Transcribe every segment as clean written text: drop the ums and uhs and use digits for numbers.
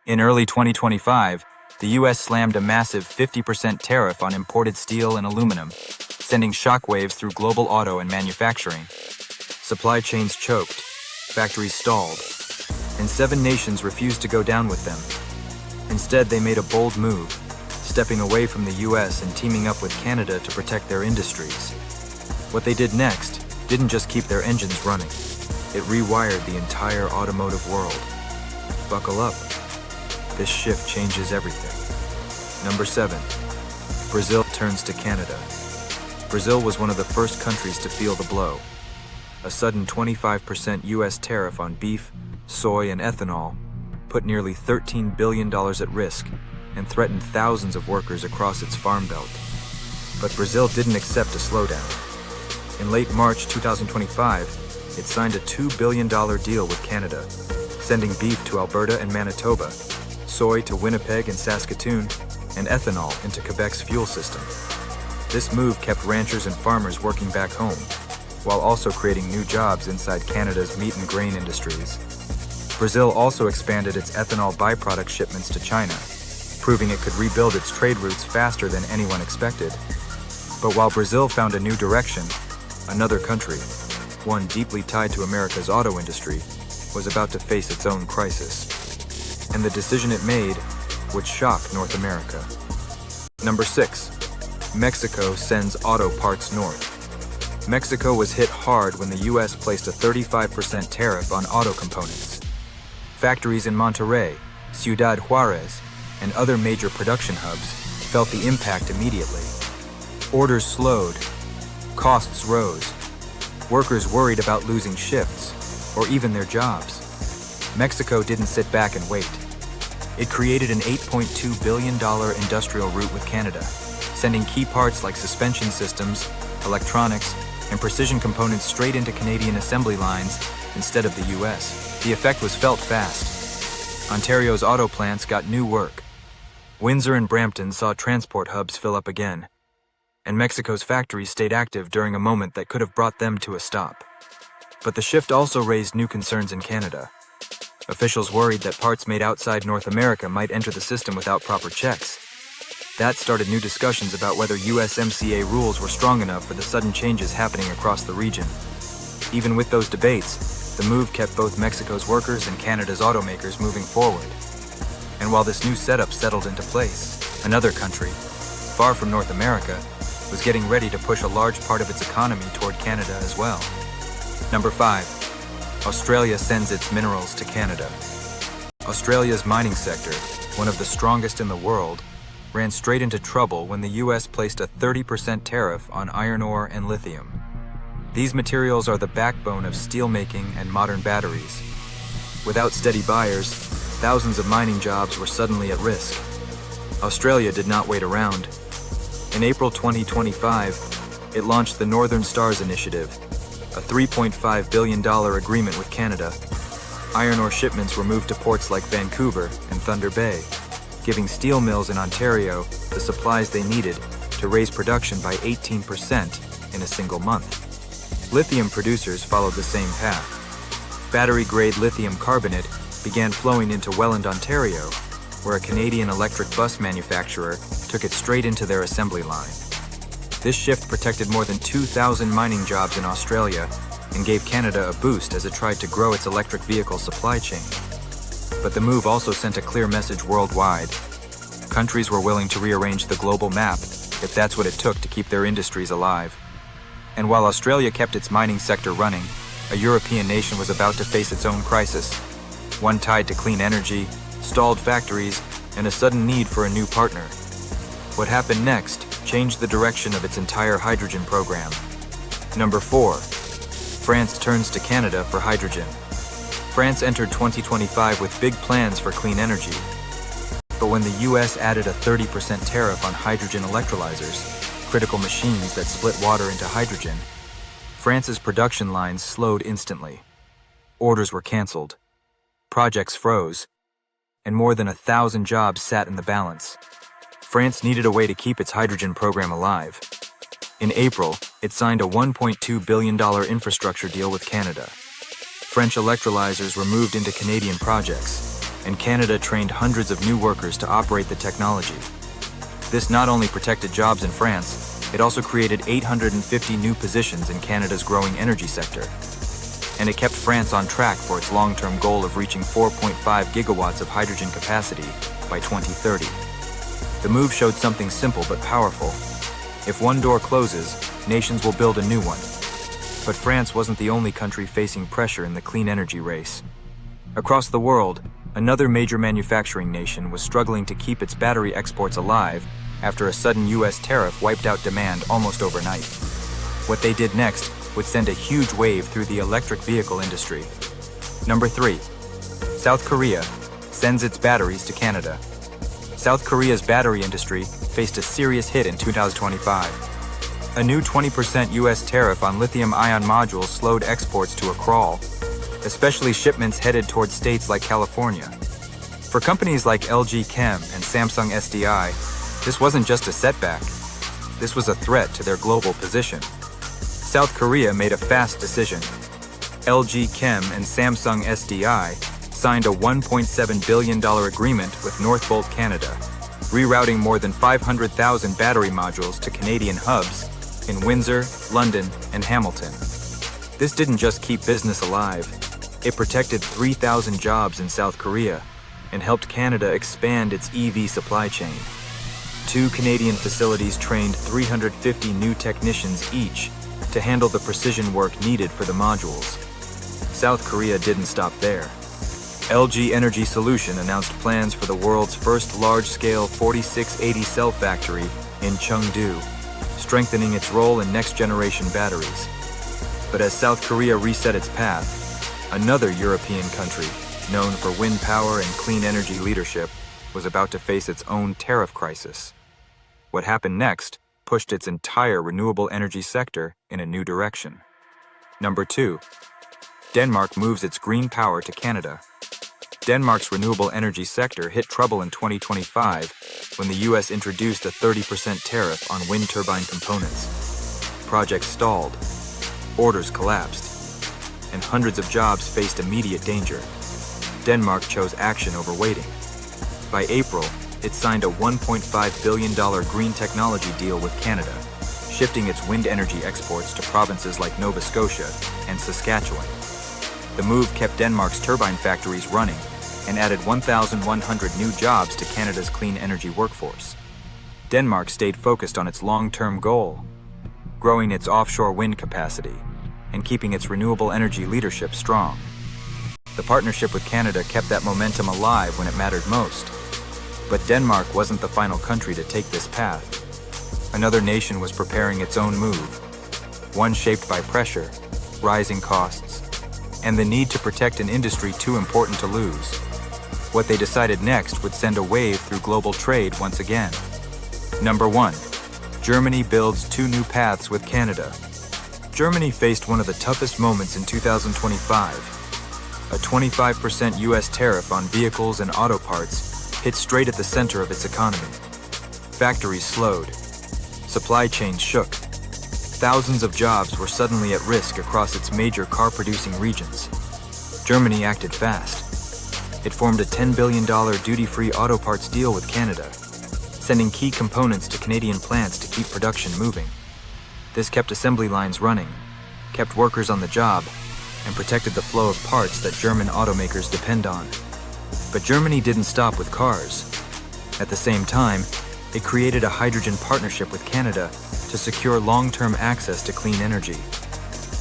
In early 2025, the U.S. slammed a massive 50% tariff on imported steel and aluminum, sending shockwaves through global auto and manufacturing. Supply chains choked, factories stalled, and 7 nations refused to go down with them. Instead, they made a bold move, stepping away from the U.S. and teaming up with Canada to protect their industries. What they did next didn't just keep their engines running, it rewired the entire automotive world. Buckle up. This shift changes everything. Number 7. Brazil turns to Canada. Brazil was one of the first countries to feel the blow. A sudden 25% U.S. tariff on beef, soy, and ethanol put nearly $13 billion at risk and threatened thousands of workers across its farm belt. But Brazil didn't accept a slowdown. In late March 2025, it signed a $2 billion deal with Canada, sending beef to Alberta and Manitoba, soy to Winnipeg and Saskatoon, and ethanol into Quebec's fuel system. This move kept ranchers and farmers working back home, while also creating new jobs inside Canada's meat and grain industries. Brazil also expanded its ethanol byproduct shipments to China, proving it could rebuild its trade routes faster than anyone expected. But while Brazil found a new direction, another country, one deeply tied to America's auto industry, was about to face its own crisis. And the decision it made would shock North America. Number 6. Mexico sends auto parts north. Mexico was hit hard when the U.S. placed a 35% tariff on auto components. Factories in Monterrey, Ciudad Juarez, and other major production hubs felt the impact immediately. Orders slowed, costs rose, workers worried about losing shifts, or even their jobs. Mexico didn't sit back and wait. It created an $8.2 billion industrial route with Canada, sending key parts like suspension systems, electronics, and precision components straight into Canadian assembly lines instead of the U.S. The effect was felt fast. Ontario's auto plants got new work. Windsor and Brampton saw transport hubs fill up again, and Mexico's factories stayed active during a moment that could have brought them to a stop. But the shift also raised new concerns in Canada. Officials worried that parts made outside North America might enter the system without proper checks. That started new discussions about whether USMCA rules were strong enough for the sudden changes happening across the region. Even with those debates, the move kept both Mexico's workers and Canada's automakers moving forward. And while this new setup settled into place, another country, far from North America, was getting ready to push a large part of its economy toward Canada as well. Number 5. Australia sends its minerals to Canada. Australia's mining sector, one of the strongest in the world, ran straight into trouble when the U.S. placed a 30% tariff on iron ore and lithium. These materials are the backbone of steelmaking and modern batteries. Without steady buyers, thousands of mining jobs were suddenly at risk. Australia did not wait around. In April 2025, it launched the Northern Stars Initiative, a $3.5 billion agreement with Canada. Iron ore shipments were moved to ports like Vancouver and Thunder Bay, giving steel mills in Ontario the supplies they needed to raise production by 18% in a single month. Lithium producers followed the same path. Battery-grade lithium carbonate began flowing into Welland, Ontario, where a Canadian electric bus manufacturer took it straight into their assembly line. This shift protected more than 2,000 mining jobs in Australia and gave Canada a boost as it tried to grow its electric vehicle supply chain. But the move also sent a clear message worldwide. Countries were willing to rearrange the global map if that's what it took to keep their industries alive. And while Australia kept its mining sector running, a European nation was about to face its own crisis, one tied to clean energy, stalled factories, and a sudden need for a new partner. What happened next changed the direction of its entire hydrogen program. Number 4. France turns to Canada for hydrogen. France entered 2025 with big plans for clean energy. But when the U.S. added a 30% tariff on hydrogen electrolyzers, critical machines that split water into hydrogen, France's production lines slowed instantly. Orders were canceled. Projects froze. And more than 1,000 jobs sat in the balance. France needed a way to keep its hydrogen program alive. In April, it signed a $1.2 billion infrastructure deal with Canada. French electrolyzers were moved into Canadian projects, and Canada trained hundreds of new workers to operate the technology. This not only protected jobs in France, it also created 850 new positions in Canada's growing energy sector. And it kept France on track for its long-term goal of reaching 4.5 gigawatts of hydrogen capacity by 2030. The move showed something simple but powerful. If one door closes, nations will build a new one. But France wasn't the only country facing pressure in the clean energy race. Across the world, another major manufacturing nation was struggling to keep its battery exports alive after a sudden US tariff wiped out demand almost overnight. What they did next would send a huge wave through the electric vehicle industry. Number 3. South Korea sends its batteries to Canada. South Korea's battery industry faced a serious hit in 2025. A new 20% US tariff on lithium-ion modules slowed exports to a crawl, especially shipments headed towards states like California. For companies like LG Chem and Samsung SDI, this wasn't just a setback. This was a threat to their global position. South Korea made a fast decision. LG Chem and Samsung SDI signed a $1.7 billion agreement with Northvolt Canada, rerouting more than 500,000 battery modules to Canadian hubs in Windsor, London, and Hamilton. This didn't just keep business alive, it protected 3,000 jobs in South Korea and helped Canada expand its EV supply chain. 2 Canadian facilities trained 350 new technicians each to handle the precision work needed for the modules. South Korea didn't stop there. LG Energy Solution announced plans for the world's first large-scale 4680 cell factory in Chengdu, strengthening its role in next-generation batteries. But as South Korea reset its path, another European country, known for wind power and clean energy leadership, was about to face its own tariff crisis. What happened next pushed its entire renewable energy sector in a new direction. Number 2. Denmark moves its green power to Canada. Denmark's renewable energy sector hit trouble in 2025 when the US introduced a 30% tariff on wind turbine components. Projects stalled, orders collapsed, and hundreds of jobs faced immediate danger. Denmark chose action over waiting. By April, it signed a $1.5 billion green technology deal with Canada, shifting its wind energy exports to provinces like Nova Scotia and Saskatchewan. The move kept Denmark's turbine factories running and added 1,100 new jobs to Canada's clean energy workforce. Denmark stayed focused on its long-term goal, growing its offshore wind capacity and keeping its renewable energy leadership strong. The partnership with Canada kept that momentum alive when it mattered most. But Denmark wasn't the final country to take this path. Another nation was preparing its own move, one shaped by pressure, rising costs, and the need to protect an industry too important to lose. What they decided next would send a wave through global trade once again. Number 1. Germany builds 2 new paths with Canada. Germany faced one of the toughest moments in 2025. A 25% US tariff on vehicles and auto parts hit straight at the center of its economy. Factories slowed. Supply chains shook. Thousands of jobs were suddenly at risk across its major car-producing regions. Germany acted fast. It formed a $10 billion duty-free auto parts deal with Canada, sending key components to Canadian plants to keep production moving. This kept assembly lines running, kept workers on the job, and protected the flow of parts that German automakers depend on. But Germany didn't stop with cars. At the same time, it created a hydrogen partnership with Canada to secure long-term access to clean energy.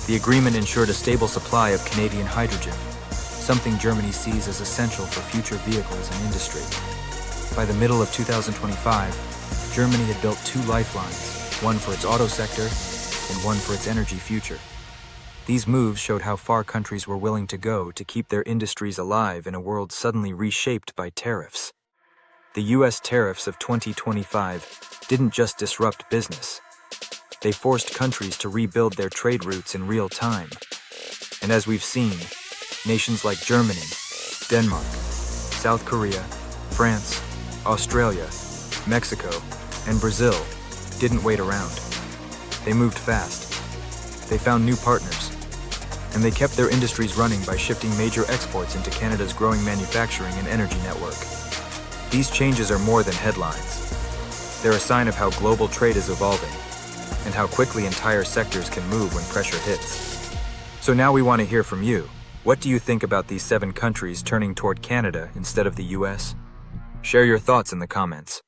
The agreement ensured a stable supply of Canadian hydrogen, something Germany sees as essential for future vehicles and industry. By the middle of 2025, Germany had built 2 lifelines, one for its auto sector and one for its energy future. These moves showed how far countries were willing to go to keep their industries alive in a world suddenly reshaped by tariffs. The US tariffs of 2025 didn't just disrupt business. They forced countries to rebuild their trade routes in real time. And as we've seen, nations like Germany, Denmark, South Korea, France, Australia, Mexico, and Brazil didn't wait around. They moved fast. They found new partners. and they kept their industries running by shifting major exports into Canada's growing manufacturing and energy network. These changes are more than headlines. They're a sign of how global trade is evolving, and how quickly entire sectors can move when pressure hits. So now we want to hear from you. What do you think about these 7 countries turning toward Canada instead of the US? Share your thoughts in the comments.